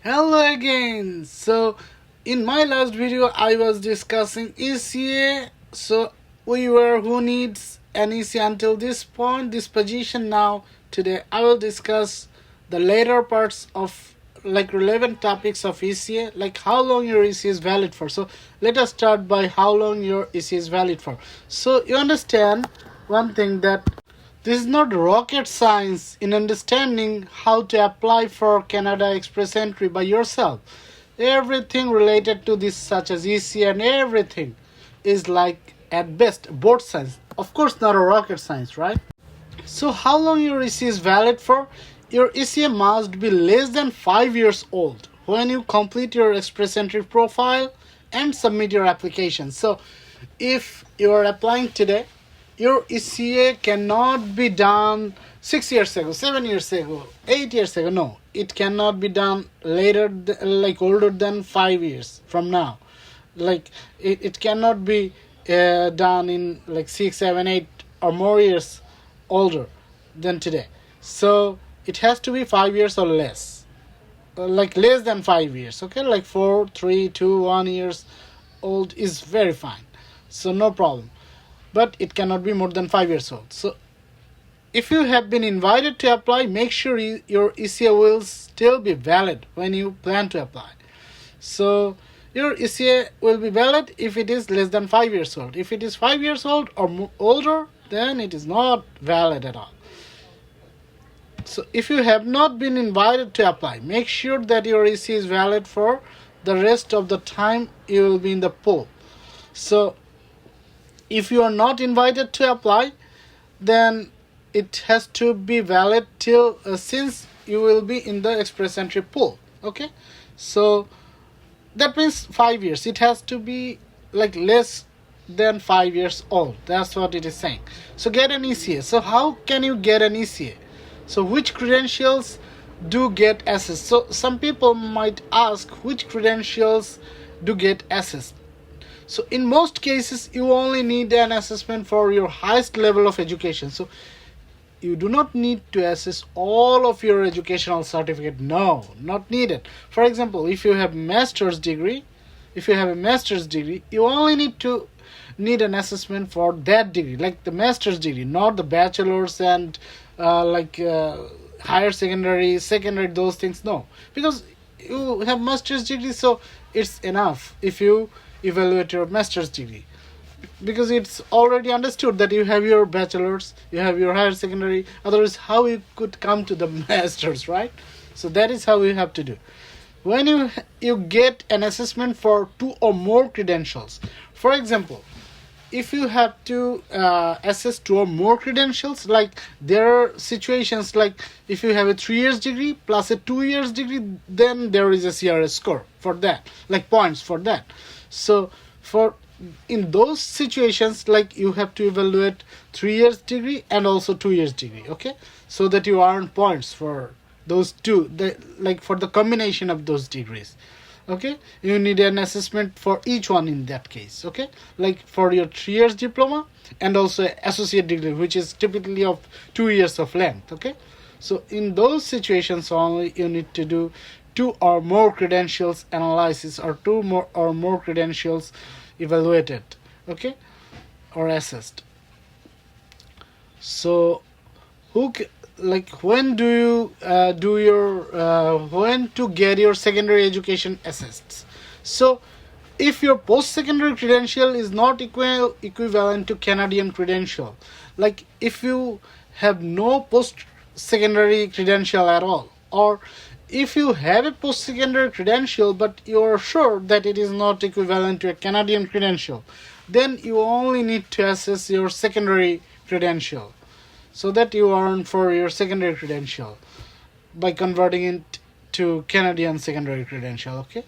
Hello again. So in my last video I was discussing ECA. So we were who needs an ECA until this point, this position. Now today I will discuss the later parts of relevant topics of ECA, like how long your ECA is valid for. So let us start by how long your ECA is valid for. So you understand one thing, that this is not rocket science in understanding how to apply for Canada Express entry by yourself. Everything related to this, such as EC and everything, is like at best board science. Of course, not a rocket science, right? So, how long your EC is valid for? Your ECA must be less than 5 years old when you complete your Express entry profile and submit your application. So, if you are applying today, your ECA cannot be done 6 years ago, 7 years ago, 8 years ago. No, it cannot be done later, older than 5 years from now. It cannot be done in 6, 7, 8 or more years older than today. So it has to be 5 years or less, less than 5 years. Okay, 4, 3, 2, 1 years old is very fine. So no problem, but it cannot be more than 5 years old. So if you have been invited to apply, make sure your ECA will still be valid when you plan to apply. So your ECA will be valid if it is less than 5 years old. If it is 5 years old or older, then it is not valid at all. So if you have not been invited to apply, make sure that your ECA is valid for the rest of the time you will be in the pool. So if you are not invited to apply, then it has to be valid till since you will be in the express entry pool. Okay, so that means 5 years. It has to be less than 5 years old. That's what it is saying. So get an ECA. So how can you get an ECA? So which credentials do get assessed? So some people might ask, which credentials do get assessed? So in most cases, you only need an assessment for your highest level of education. So you do not need to assess all of your educational certificate. No, not needed. For example, if you have a master's degree, you only need an assessment for that degree, like the master's degree, not the bachelor's and higher secondary, those things. No, because you have master's degree, so it's enough if you evaluate your master's degree, because it's already understood that you have your bachelor's, you have your higher secondary. Otherwise, how you could come to the master's, right? So that is how you have to do. When you get an assessment for 2 or more credentials, for example, if you have to assess 2 or more credentials, there are situations like if you have a 3 years degree plus a 2 years degree, then there is a CRS score for that, points for that. So in those situations, you have to evaluate 3 years degree and also 2 years degree. Okay, so that you earn points for those two, for the combination of those degrees. Okay, you need an assessment for each one in that case. Okay, for your 3 years diploma and also associate degree, which is typically of 2 years of length. Okay, so in those situations only you need to do 2 or more credentials analysis, or 2 more credentials evaluated, okay, or assessed. So when do you when to get your secondary education assessed? So if your post-secondary credential is not equivalent to Canadian credential, if you have no post-secondary credential at all, or if you have a post-secondary credential but you are sure that it is not equivalent to a Canadian credential, then you only need to assess your secondary credential, so that you earn for your secondary credential by converting it to Canadian secondary credential. Okay,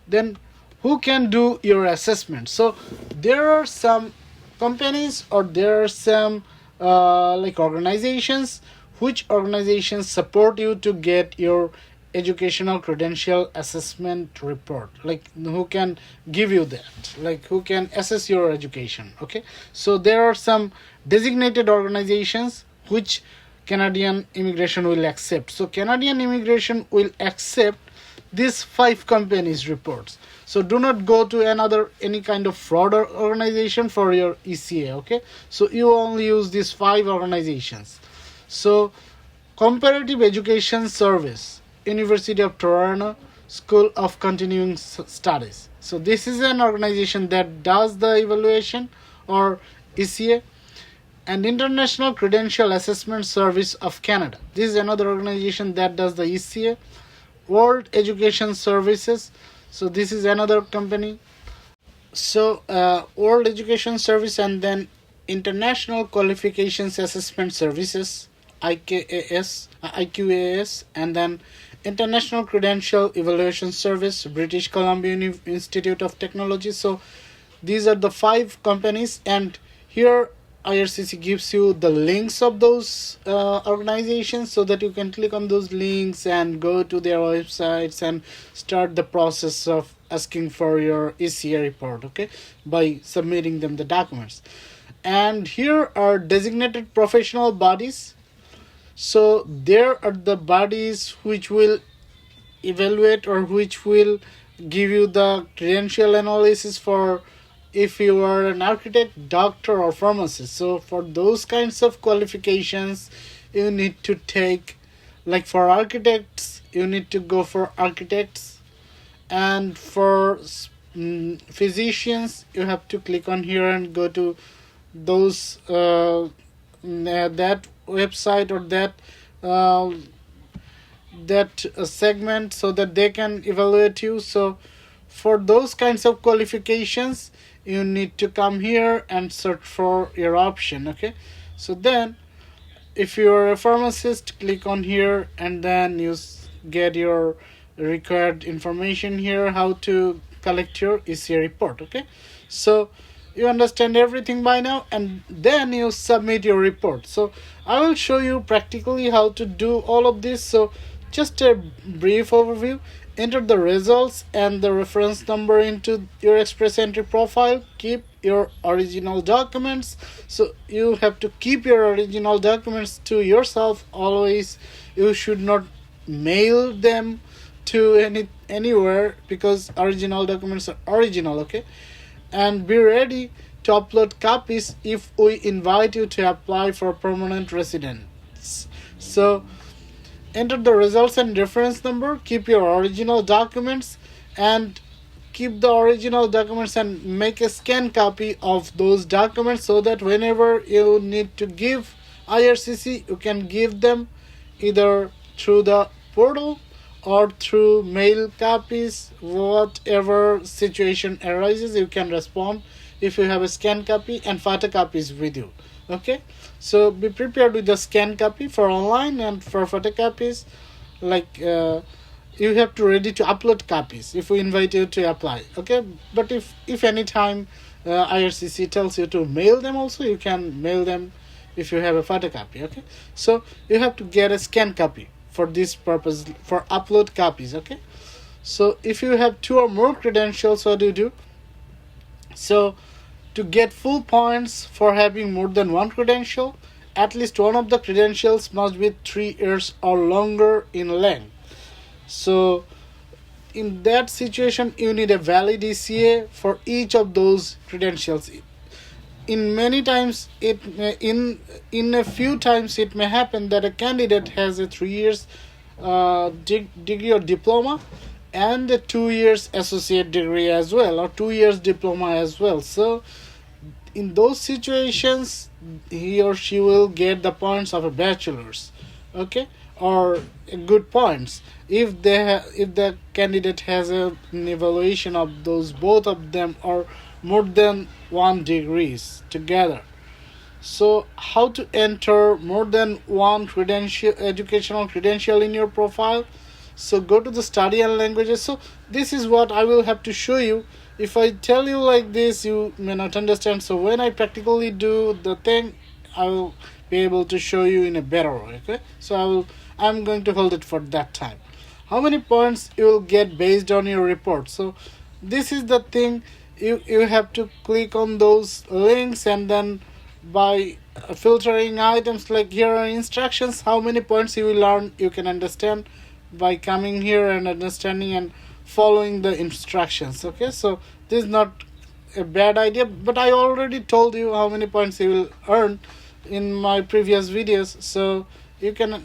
then who can do your assessment? So there are some companies, or there are some organizations, which organizations support you to get your educational credential assessment report, who can give you that, who can assess your education. Okay, so there are some designated organizations which Canadian immigration will accept. So Canadian immigration will accept these 5 companies reports. So do not go to any kind of fraud organization for your ECA. Okay, so you only use these 5 organizations. So Comparative Education Service, University of Toronto School of Continuing Studies. So this is an organization that does the evaluation, or ECA. And International Credential Assessment Service of Canada. This is another organization that does the ECA. World Education Services. So this is another company. So World Education Service, and then International Qualifications Assessment Services, IQAS, and then International Credential Evaluation Service, British Columbia Institute of Technology. So these are the 5 companies, and here IRCC gives you the links of those organizations, so that you can click on those links and go to their websites and start the process of asking for your ECA report, okay, by submitting them the documents. And here are designated professional bodies. So there are the bodies which will evaluate, or which will give you the credential analysis for if you are an architect, doctor, or pharmacist. So for those kinds of qualifications, you need to take, like for architects, you need to go for architects, and for physicians, you have to click on here and go to those that website, or that segment, so that they can evaluate you. So for those kinds of qualifications, you need to come here and search for your option. Okay, so then if you are a pharmacist, click on here, and then you get your required information here, how to collect your ECA report. Okay, so you understand everything by now, and then you submit your report. So I will show you practically how to do all of this. So just a brief overview. Enter the results and the reference number into your express entry profile. Keep your original documents. So you have to keep your original documents to yourself always. You should not mail them to anywhere, because original documents are original. Okay, and be ready to upload copies if we invite you to apply for permanent residence. So enter the results and reference number, keep your original documents, and keep the original documents and make a scan copy of those documents, so that whenever you need to give IRCC, you can give them either through the portal or through mail copies. Whatever situation arises, you can respond if you have a scan copy and photocopies with you. Okay, so be prepared with the scan copy for online, and for photocopies, like you have to ready to upload copies if we invite you to apply. Okay, but if any time IRCC tells you to mail them, also you can mail them if you have a photocopy. Okay, so you have to get a scan copy for this purpose, for upload copies. Okay, so if you have 2 or more credentials, what do you do? So to get full points for having more than 1 credential, at least one of the credentials must be 3 years or longer in length. So in that situation, you need a valid ECA for each of those credentials. In many times, in a few times, it may happen that a candidate has a 3 years degree or diploma, and a 2 years associate degree as well, or 2 years diploma as well. So in those situations, he or she will get the points of a bachelor's. Okay, or good points if if the candidate has an evaluation of those, both of them, or more than 1 degrees together. So how to enter more than 1 educational credential in your profile? So go to the study and languages. So this is what I will have to show you. If I tell you like this, you may not understand. So when I practically do the thing, I will be able to show you in a better way. Okay, so I'm going to hold it for that time. How many points you will get based on your report? So this is the thing. You have to click on those links, and then by filtering items, like here are instructions, how many points you will earn, you can understand by coming here and understanding and following the instructions. Okay, so this is not a bad idea, but I already told you how many points you will earn in my previous videos, so you can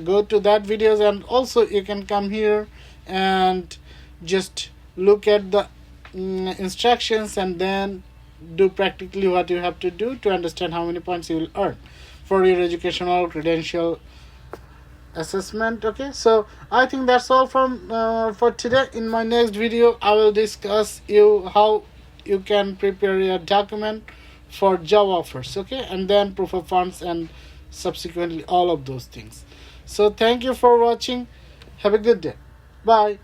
go to that videos, and also you can come here and just look at the instructions and then do practically what you have to do to understand how many points you will earn for your educational credential assessment. Okay, so I think that's all from for today. In my next video I will discuss you how you can prepare your document for job offers, okay, and then proof of funds and subsequently all of those things. So thank you for watching. Have a good day. Bye.